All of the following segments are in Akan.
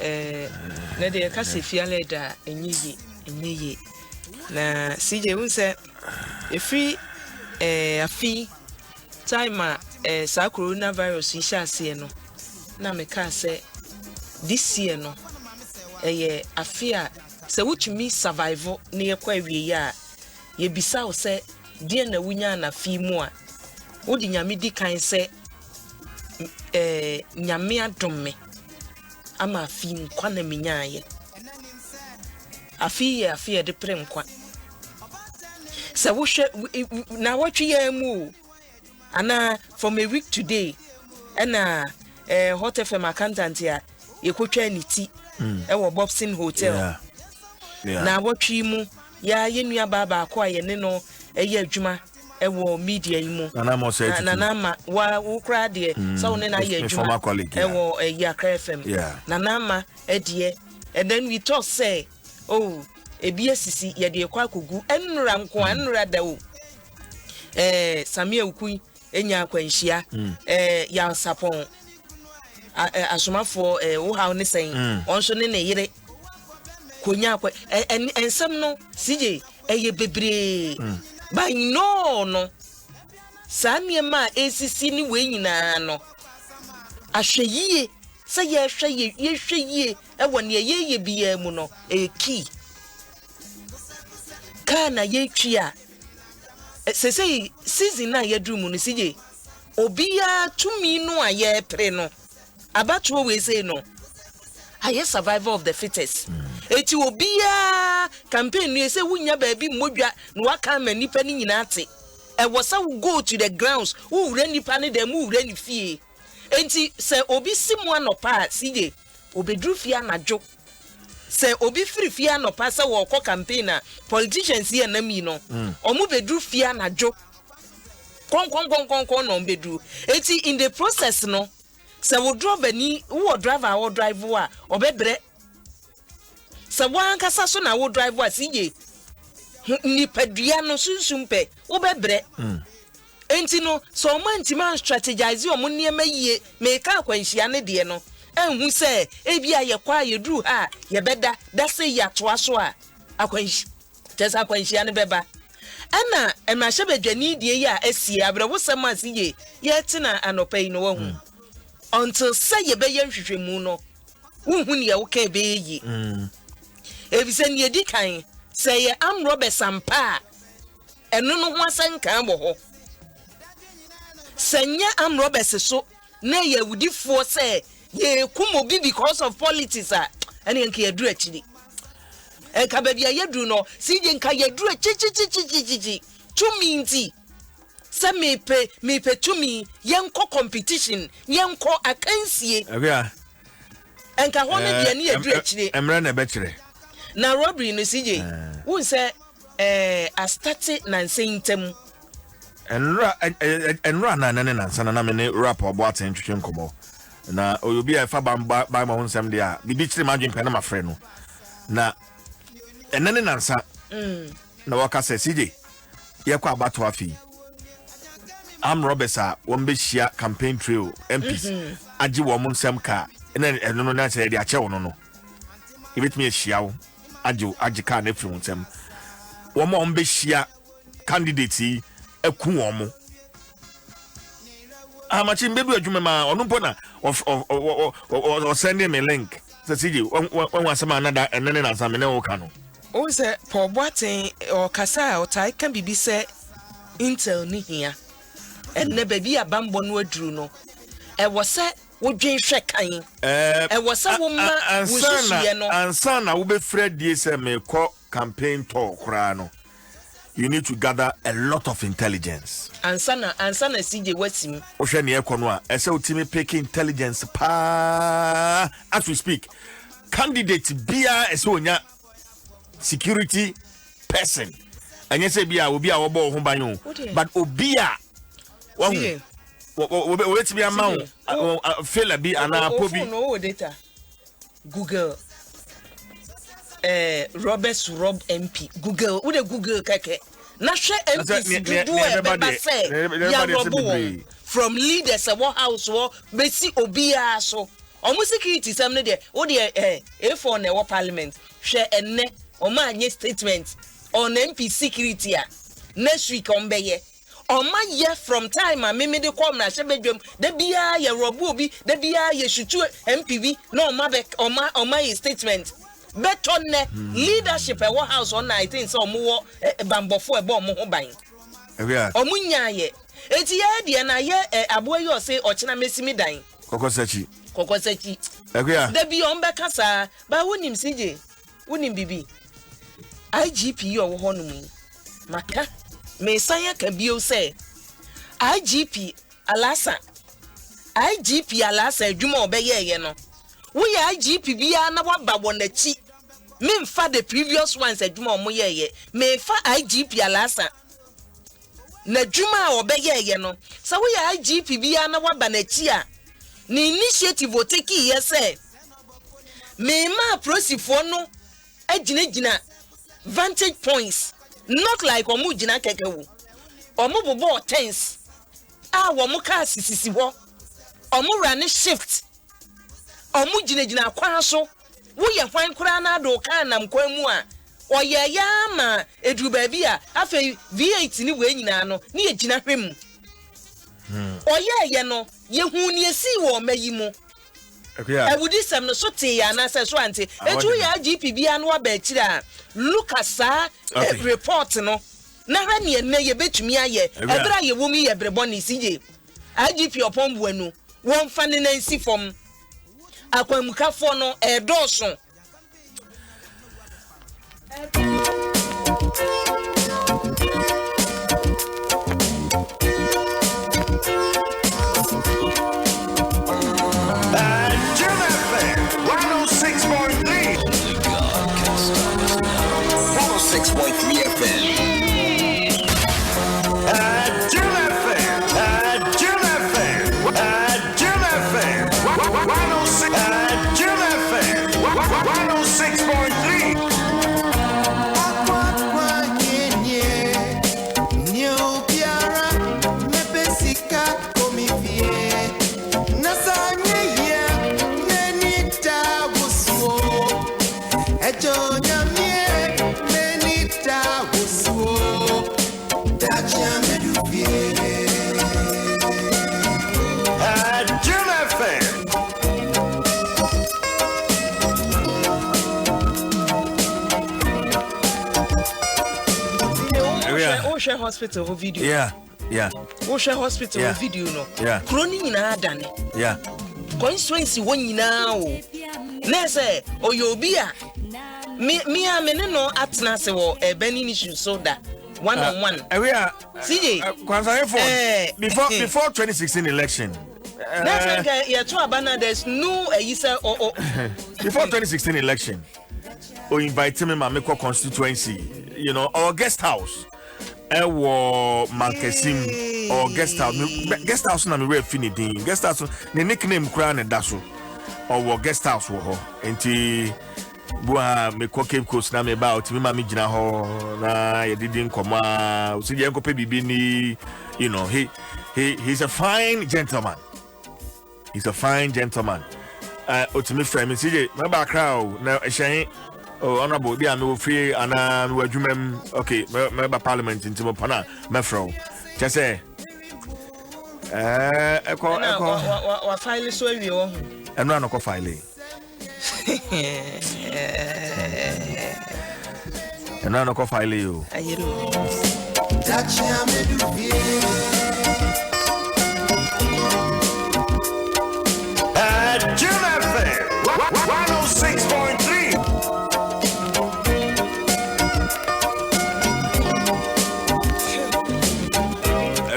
na de ka se fiale da enyi na CJ unse free afi time sa coronavirus isha ase no na me ka say this year no afia se wutumi survive na ye kwa wie ya ye bisa wo se die na wunya na fi mu a wodi nyame di kan se nyame adome ama fi nkwa na menya ye afia de prem kwa se wo hwe na wotwe ya mu ana from a week today ana hot FM accountant ya yekotwa niti ewo Bobson Hotel na wotwe mu ya yenua baba akwa ye ne no eye adwuma ewo media yimu na ma wa ukra de so ne na ye adwuma ewo Yakra FM na ma edie and then we talk say oh ebia sisi ye de kwa akogu enura nko enura dawo Samia ukui enya akwanhia ya sapon asomafo wo ha ne sen onso ne yire konya akwa ensem no CJ eye bebre ba no saniema esisi ni we nyina no ahweyie se ye hweyie ewo ne ye bia mu no ki kana ye twia say season na ye drum no CJ obia tumi no aye pre no abatuo we say no aye survival of the fittest eti obia campaign no say wunya baabi modwa no waka ma nipa ni nyina ate e was go to the grounds who ran nipa ne dem who ran fie enti say obi simu anopa CJ obedru fie anajo say obi free fie anopa say wo ko campaign na politicians here na mi no omu bedru fie anajo kon no bedru eti in the process no say wo drive ni wo driver wo drive wa obebre say wan kasa so na wo drive wa CJ ni padua no sunsumpe obebre enti no so man strategize o mo niema yie me ka akwanhia ne de no enhu se ebia ye kwa ye dru ha ye beda da se ya toa so a akwanhia tesa akwanhia ne beba ana emahye bedwani die ya asie abrabo sema CJ ye tena anopai no wahu until say ye be ye hwehwemu no hu ne ye wo ka be yi ebise ne di kan say am Robert Sampa eno no ho asankan bo ho senya am Robert so na ye wudifo say ye kumo bi because of politics ene nka ye duru akiri enka ba bia ye duru no CJ nka ye duru chichichichichichi tumi nti se mepe tumi yenko competition yenko akansie enka ho ne de ne ye duru akiri emre na be kire na robbery no CJ won say astarte Nsem Ntem enra na nansa na me ne rap obo atentwetwe nkomo na oyobi a fa ba ma ho nsem de a bibi kire ma dwempe na ma frɛ no na enene nansa na waka say CJ ye kwa abato afi am Roberts a won be hia campaign trail MPs agi wo mo nsem ka eno no na kire de ache wo no ibetimi ahia wo agi ka na firi nsem wo mo be hia candidate eku wo mo amachi mbedu adwuma ma onu pona o send me link say CJ won wasema na enene na nsam ne wo ka no o se po boaten o kasa o tai kan bibi se intel ni hia enne baby abambo no aduru no e wo se wo dwen hwe kan e wo se wo ma wo susuye no ansa na wo be fred die se me ko campaign talk kra no you need to gather a lot of intelligence ansa na CJ wasim o hwe ne ekono a e se utimi pick intelligence pa as we speak candidate bia e se onya security person anya se bia obi a wo bo ho banyo but obi a wo wait be amount fail be ana pobi no data Google Rob MP Google wo de Google keke na hwe MP do e beba say ya robo from leaders e house wo besi obi a so omo security sam no de wo de A4 na wo parliament hwe enne omo anye statement on MP security a next week on beye Oma ye from time and me de come na shebedwem da bia ye robu obi da bia ye shutu MPV no oma be oma ye statement beton ne leadership e wo house on 19 so omo wo bambofo e bo omo ho ban omo nya ye eti ye de na ye abo ye o say ochina mesimi dan kokosachi da bia on be kasa ba wonim CJ wonim bibi IGP yo wo honum maka me sanya ka bio say IGP alasa adwuma obeye ye no wo ya IGP bia na waba wonachi me mfa the previous ones adwuma omo ye me fa IGP alasa na adwuma obeye ye no so wo ya IGP bia na waba na chi a ni initiative o take ye say me ma prosifo no agina vantage points not like omu jina kekewu omu bobo tense womu ka sisisi ho omu run shift omu jina kwan so wo ye hwan kura na do kan nam kwan mu a oye ya ma edu ba bi a afa V8 ni we nyina no ni ye jina hwem oye ye no ye hu ni esi wo mayi mu Ebudi sem no so te ya na se so ante etu ya GP bia no aba akira look asa report no na ha ne ne ye betumi aye ebra ye wo mi ye brebo ni CJ IGP opon buanu won fa ne nansi fom akwamukafo no edoso hospital video. Yeah. Wo share hospital video no. Kroni nyina adane. Constituency won nyina o. Na say oyobi a me a me no atena se wo bani issue so da one on one. We are CJ before 2016 election. That's like yeah to abana there's no before 2016 election. O invite me ma make constituency, you know, our guest house. Ewo Mankesim or guest house na me we finity guest house the nickname kra na daso or guest house wo ho enti bua me ko Cape Coast na me ba otimi ma me gina ho na ye didin koma o si je enkope bibi ni, you know, he's a fine gentleman. Otimi frame me si je me ba kra o na ehyen. Oh, honorable, they are no free and we adwumem. Okay, member parliament in Timopana, Mefro. Just say, what file so you and run a file. And run a file you. June FM 106.3.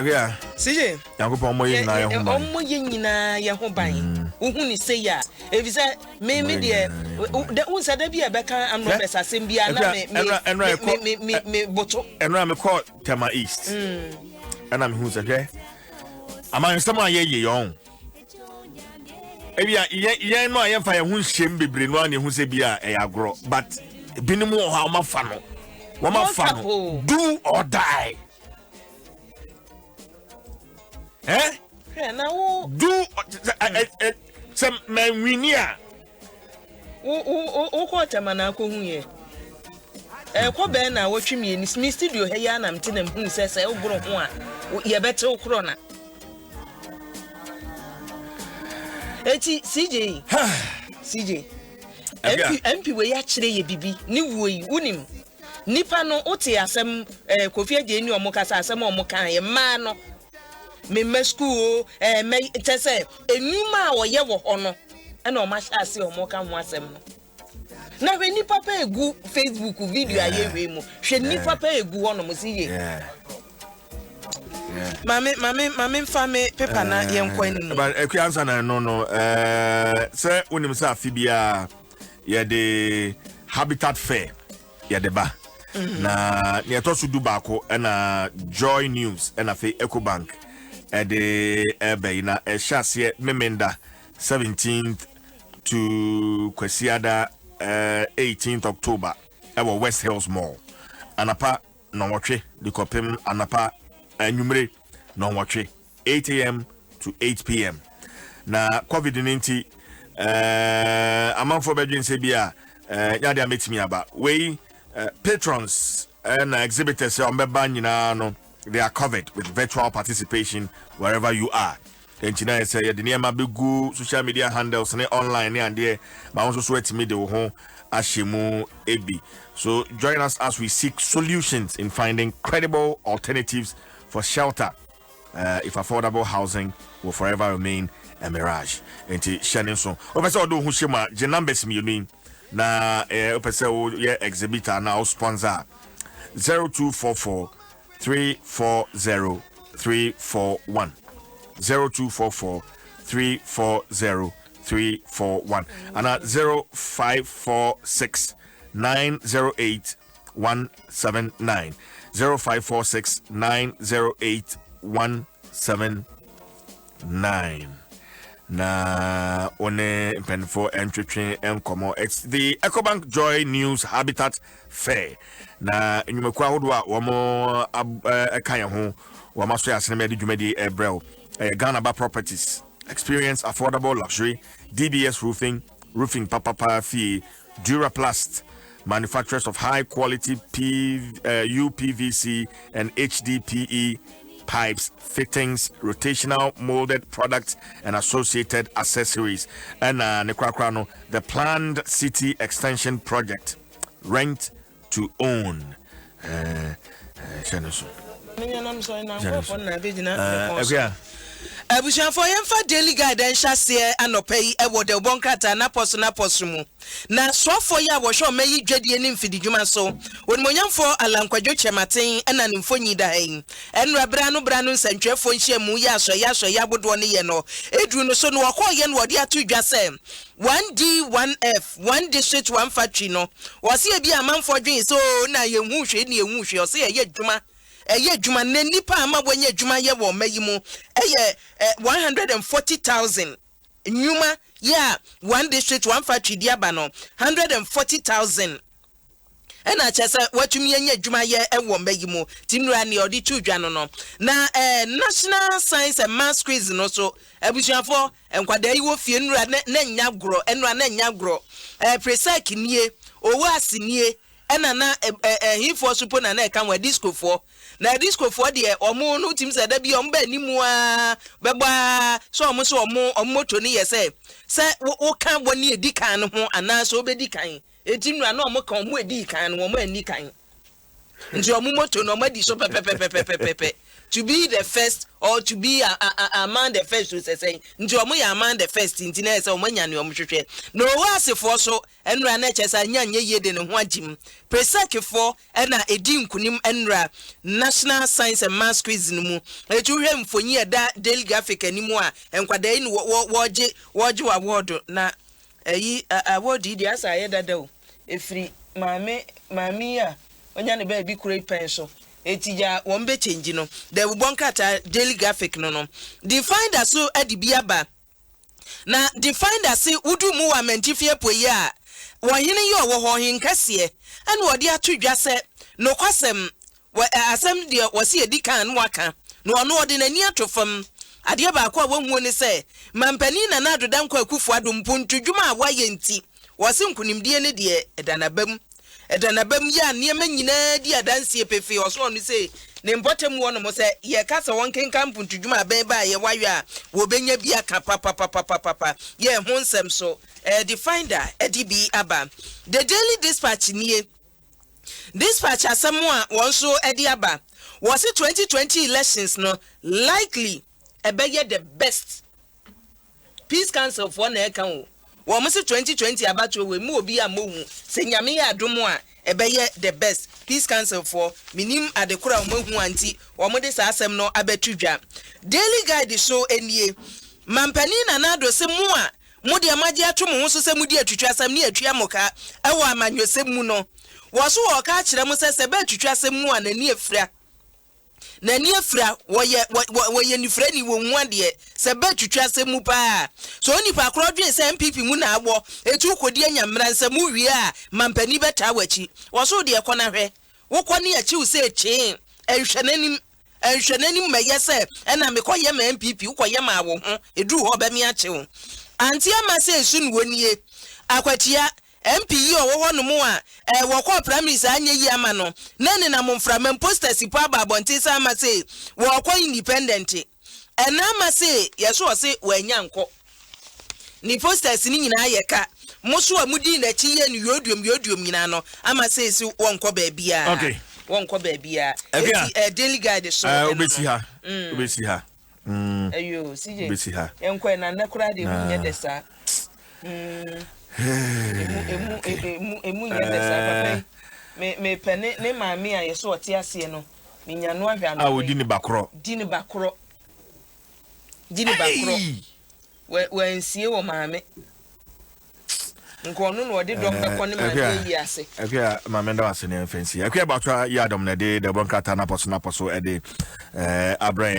Yeah. CJ. Yango moye nyina ye ho ban. Moye nyina ye ho ban. Uhu ni say ya. If say me de unsa da bia beka am no besa sem bia na me boto. Enra me call Tema East. And I'm who say am I someone ye yon. Ebia ye no ayen fa ye hu hiem bebre no an ye hu se bia e agro, but binimu ho ma fa no. Wo ma fa no. Do or die. Na wo do some men winia o quarter man akohuye ko be na wotwemi ni mi studio he ya na mte na hu se o buru ho a ye bete okro na eti CJ MP we ya kire ye bibi ni wuoyi unim nipa no ote asem Kofi Agye ni omukasa asem omukan ye ma no me school me tese enuma wo ye wo ho no na o ma ase omukan ho asem no na we nipa pa egu Facebook video aye we mu hwe nipa pa egu ho no mo si ye mame fame paper na ye nkwa ni mu but ekwi answer na no say unim say afibia ye de habitat fair ye de ba na ne to su du ba ko na Joy News na fe Ecobank de ebe na ehase memenda 17th to Kwesiada 18th October ewo West Hills Mall anapa no wotwe de kopem anapa anwumre no wotwe 8 a.m. to 8 p.m. na COVID-19 amanfo bedwin se bia nyade ametimi aba we patrons and exhibitors on beba nyina no they are covered with virtual participation wherever you are. Engineer say the niema begu social media handles ne online ne ande ma won so etimi de wo ho ashemu ebi. So join us as we seek solutions in finding credible alternatives for shelter if affordable housing will forever remain a mirage. Enti shanin so opese odo hu shema je numbers mi yuni na opese o ye exhibitor na o sponsor 0244 340 341 0244 340 341 and 0546 908 179 0546 908 179 na one penfo entwetwe enkomo. It's the Ecobank Joy News Habitat Fair na enyumekwa hodo a womo kan ho wamaso ya sinema de dwumadi ebrel Ghana Ba Properties. Experience affordable luxury, DBS roofing papa fee, Duraplast, manufacturers of high quality UPVC and HDPE pipes, fittings, rotational molded products and associated accessories. And Nekwakrano, the planned city extension project, rent to own. Abushan for yemfa daily guidance here anopai ewo de bonkrata na poso mu na so for ya wo sho meyi dwade ni mfidi dwuma so wonmonyamfo alankwadwo chematen ena ne mfonyi da hen enra bra no nsantwefo nhia mu ya so ya bodo ne ye no edru no so no wakoye no wode atu dwa se 1D 1F 1 district 1 factory no wose e bi amanfo dwen so na ye hu hwe ne ye hu hwe ose ye dwuma eye dwuma ne nipa ama bonye dwuma ye wo mayimu eye 140,000 nyuma ya 1 district 1 factory diaba no 140,000 ena chese watumi enye dwuma ye ewo mayimu tinura ne odi tudwa no na national science and maths quiz no so abusuafo enkwada yi wo fie nura na nya gro enura na nya gro presek nie owo asinie ena na hifo supo na e kan wa disco for na disco for de omo no tim se da bi omba animu a beba so omo so omo to ne yese se wo kan woni edikan no ho ana so obedikan etinura na omo kan omo edikan no omo anikan nti omo moto no omo di so pepepepepepepe to be the first or to be among the first to say nti omo ya among the first nti na say omo nya ne omo hwehwe no wasefo so enura na chesa nyanye yede ne ho agim presekefo na edi nkunim enura national science and maths quiz mu etuhwe mfonyi eda daily graphic animu a enkwada yi woje award na eyi award idi asa yedada o efri mami a onya ne ba bi kure pen so etija wombe change no the bonkata daily graphic no define that so adibiaba na define that say udu mu wa mentifie poye a wohene ye wo ho hin kase ene wode atodwa se no kwasem asem de wose edikan no aka no ono wode nani atofam Adia ba kwa wonhu ne se mampani na na adodan kwa Akufo Adom pontu dwuma a waye nti wose nkunimdie ne de edanabam ya niema nyina di adanse pefe oso onu se ne mpotem wo no mo se ye kasa won kenkan pontu dwuma ben ba ye wawe a wo benya bia ka papa ye ho nsem so the finder edibi aba the Daily Dispatch nie dispatch asemwa won so edi aba was it 2020 elections no likely ebeye the best peace council for na eka wo wo mo se 2020 abato we mu obi amohu se nyame ya adom a ebeye the best peace council for minim adekora wo mahu anti wo mo de sa asem no abetudwa Daily Guide so enie mampani na nado se mu a mo de amaje atom ho so se mu de atwitwa asem ne atwa moka ewo amanwesem mu no wo so wo ka kire mo se be atwitwa asem mu a na ni efra woye nifre ni wo nwa de se be twitwa se mu pa so onipa krodwen se MPP mu na agbo etu kodi anyamra nse mu wie a mampani beta wachi wo so de ekona hwe wo koni achi wo se echi enhwenanim meye se ena me koye ma MPP wo koye ma wo ho edu ho ba mi achi wo anti ama se esu no nie akwatia MP wo no mu a wo ko primaries anya yi ama no nene na momframa posters ipo ba bonte sa ama se wo ko independent ena ama se yeso wo se wanya nko ni posters ni nyina ayeka muso amudi na chi ye ni yodum nyina no ama se si wonko ba bia okay wonko ba bia Daily Guide so obesi ha ayo sije obesi ha enko na nakura de munye desa emu nyɛ me pene ne maami a yeso ɔte ase no me nyano ahwa no wodi ni bakro we nsie wo maami nko no no ɔde doctor kɔ ne maami yi ase akwa maami nda ase ne fancy akwa batwa ya Adom na de bonkata na poso ede abran